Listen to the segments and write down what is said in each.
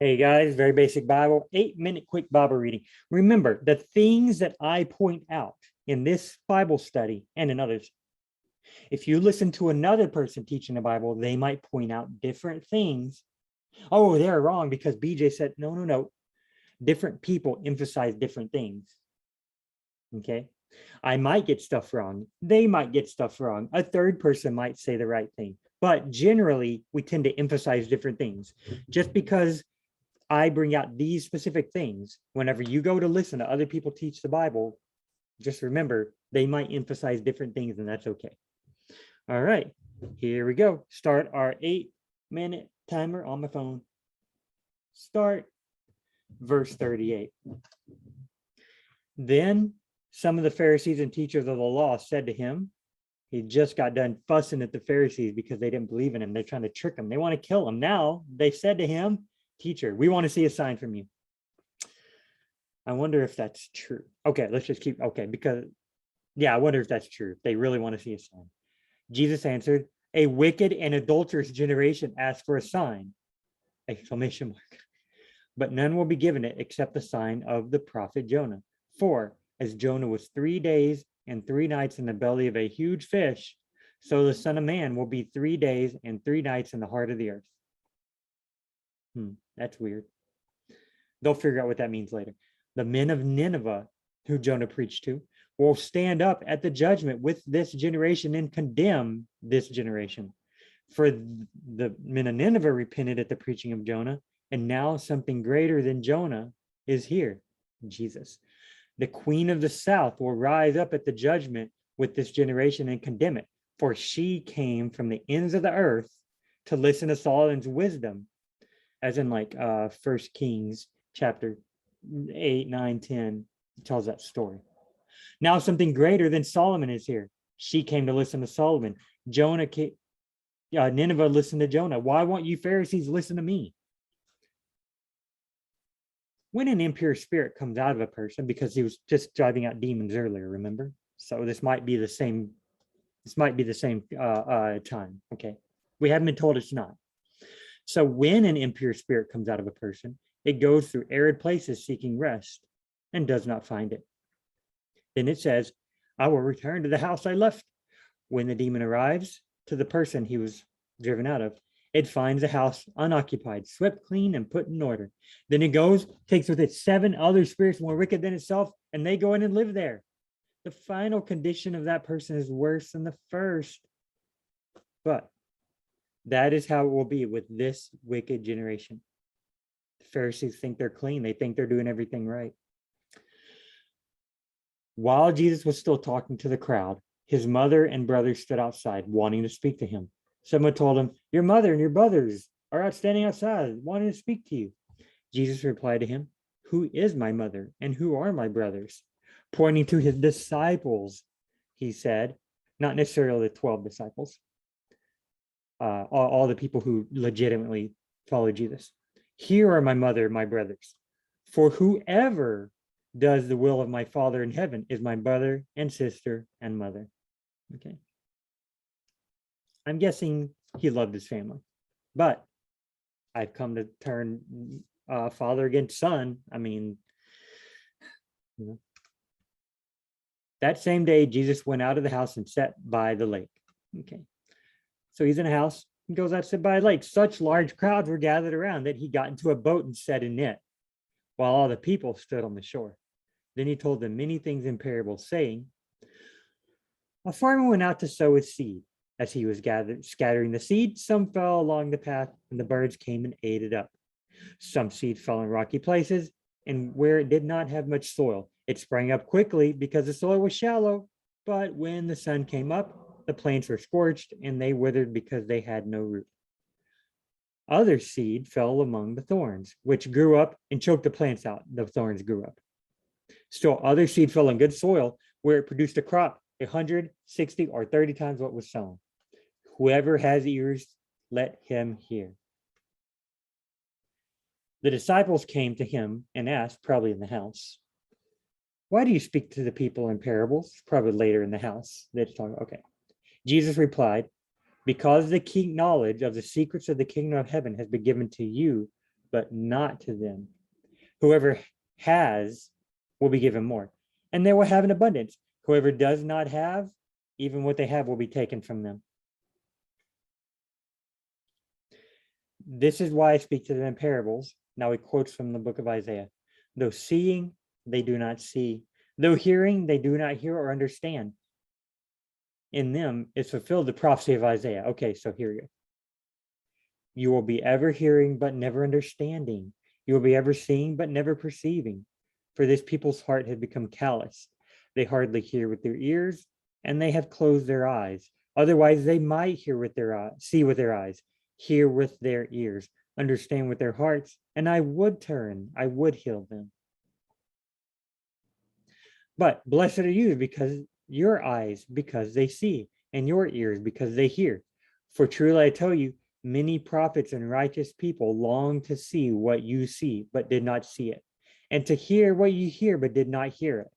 Hey guys, very basic Bible, 8-minute quick Bible reading. Remember, the things that I point out in this Bible study and in others, if you listen to another person teaching the Bible, they might point out different things. Oh, they're wrong because BJ said, no. Different people emphasize different things. Okay. I might get stuff wrong. They might get stuff wrong. A third person might say the right thing. But generally, we tend to emphasize different things. Just because I bring out these specific things, whenever you go to listen to other people teach the Bible, just remember they might emphasize different things, and that's okay. All right, here we go. Start our 8-minute timer on my phone. Start verse 38. Then some of the Pharisees and teachers of the law said to him, he just got done fussing at the Pharisees because they didn't believe in him. They're trying to trick him. They want to kill him. Now they said to him, teacher, we want to see a sign from you. I wonder if that's true. Okay, let's just keep, because I wonder if that's true. They really want to see a sign. Jesus answered, a wicked and adulterous generation asks for a sign, exclamation mark. But none will be given it except the sign of the prophet Jonah. For as Jonah was 3 days and 3 nights in the belly of a huge fish, so the Son of Man will be 3 days and 3 nights in the heart of the earth. That's weird. They'll figure out what that means later. The men of Nineveh, who Jonah preached to, will stand up at the judgment with this generation and condemn this generation. For the men of Nineveh repented at the preaching of Jonah, and now something greater than Jonah is here, Jesus. The queen of the south will rise up at the judgment with this generation and condemn it, for she came from the ends of the earth to listen to Solomon's wisdom, as in like 1 Kings chapter 8, 9, 10 tells that story. Now something greater than Solomon is here. She came to listen to Solomon. Nineveh listened to Jonah. Why won't you Pharisees listen to me? When an impure spirit comes out of a person, because he was just driving out demons earlier, remember? So this might be the same. This might be the same time. Okay, we haven't been told it's not. So when an impure spirit comes out of a person, it goes through arid places seeking rest and does not find it. Then it says, I will return to the house I left. When the demon arrives to the person he was driven out of, it finds the house unoccupied, swept clean, and put in order. Then it goes, takes with it 7 other spirits more wicked than itself, and they go in and live there. The final condition of that person is worse than the first. But that is how it will be with this wicked generation. The Pharisees think they're clean. They think they're doing everything right. While Jesus was still talking to the crowd, his mother and brothers stood outside wanting to speak to him. Someone told him, your mother and your brothers are out standing outside wanting to speak to you. Jesus replied to him, who is my mother and who are my brothers? Pointing to his disciples, he said, not necessarily the 12 disciples, all the people who legitimately follow Jesus. Here are my mother and my brothers. For whoever does the will of my Father in heaven is my brother and sister and mother. Okay. I'm guessing he loved his family, but I've come to turn father against son. I mean, That same day, Jesus went out of the house and sat by the lake. Okay. So he's in a house, he goes out to sit by a lake. Such large crowds were gathered around that he got into a boat and sat in it, while all the people stood on the shore. Then he told them many things in parables, saying, a farmer went out to sow his seed. As he was scattering the seed, some fell along the path, and the birds came and ate it up. Some seed fell in rocky places, and where it did not have much soil, it sprang up quickly because the soil was shallow. But when the sun came up, the plants were scorched, and they withered because they had no root. Other seed fell among the thorns, which grew up and choked the plants out. The thorns grew up. Still, other seed fell in good soil, where it produced a crop 160 or 30 times what was sown. Whoever has ears, let him hear. The disciples came to him and asked, probably in the house, why do you speak to the people in parables? Probably later in the house. Okay. Jesus replied, because the key knowledge of the secrets of the kingdom of heaven has been given to you, but not to them. Whoever has will be given more, and they will have an abundance. Whoever does not have, even what they have will be taken from them. This is why I speak to them in parables. Now he quotes from the book of Isaiah. Though seeing, they do not see. Though hearing, they do not hear or understand. In them is fulfilled the prophecy of Isaiah. Okay, so here you go. You will be ever hearing, but never understanding. You will be ever seeing, but never perceiving. For this people's heart has become callous. They hardly hear with their ears, and they have closed their eyes. Otherwise, they might hear with their eyes, see with their eyes, hear with their ears, understand with their hearts, and I would heal them. But blessed are you because your eyes, because they see, and your ears, because they hear. For truly I tell you, many prophets and righteous people long to see what you see, but did not see it, and to hear what you hear, but did not hear it.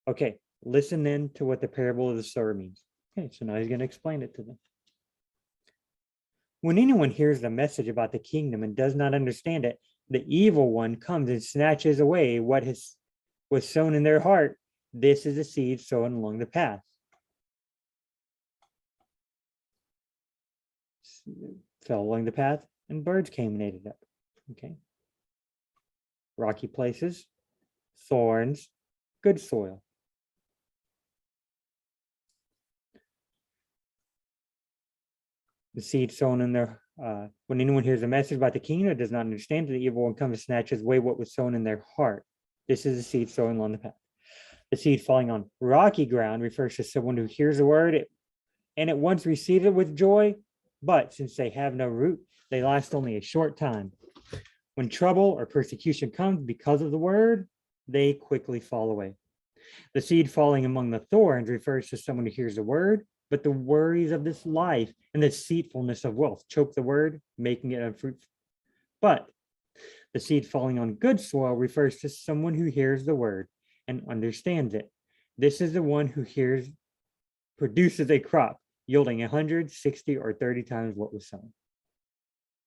Okay, listen then to what the parable of the sower means. Okay, so now he's going to explain it to them. When anyone hears the message about the kingdom and does not understand it, the evil one comes and snatches away what was sown in their heart. This is the seed sown along the path. Fell along the path, and birds came and ate it up. Okay. Rocky places, thorns, good soil. The seed sown in their when anyone hears a message about the kingdom and does not understand it, the evil one comes and snatches away what was sown in their heart. This is the seed sown along the path. The seed falling on rocky ground refers to someone who hears the word and at once receives it with joy, but since they have no root, they last only a short time. When trouble or persecution comes because of the word, they quickly fall away. The seed falling among the thorns refers to someone who hears the word, but the worries of this life and the deceitfulness of wealth choke the word, making it unfruitful. But the seed falling on good soil refers to someone who hears the word and understands it. This is the one who produces a crop yielding 160 or 30 times what was sown.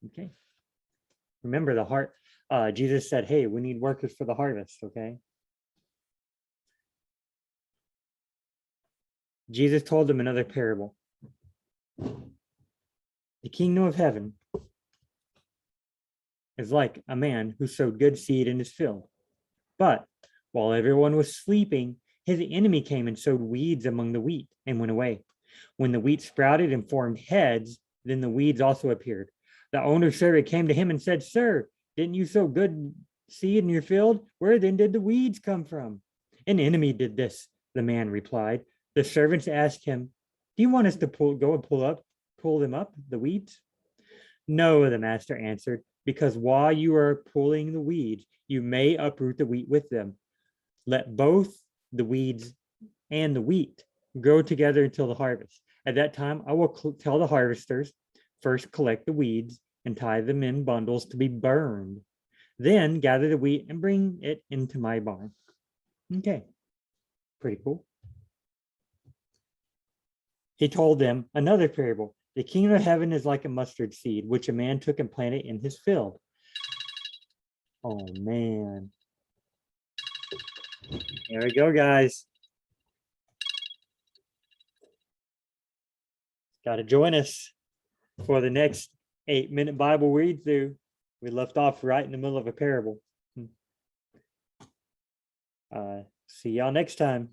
Okay. Remember the heart. Jesus said, hey, we need workers for the harvest, okay? Jesus told them another parable. The kingdom of heaven is like a man who sowed good seed in his field. But while everyone was sleeping, his enemy came and sowed weeds among the wheat and went away. When the wheat sprouted and formed heads, then the weeds also appeared. The owner's servant came to him and said, Sir, didn't you sow good seed in your field? Where then did the weeds come from? An enemy did this, the man replied. The servants asked him, do you want us to pull them up, the weeds? No, the master answered, because while you are pulling the weeds, you may uproot the wheat with them. Let both the weeds and the wheat grow together until the harvest. At that time, I will tell the harvesters, first collect the weeds and tie them in bundles to be burned. Then gather the wheat and bring it into my barn. Okay, pretty cool. He told them another parable. The kingdom of heaven is like a mustard seed, which a man took and planted in his field. Oh, man. Here we go, guys. Got to join us for the next 8-minute Bible read through. We left off right in the middle of a parable. See y'all next time.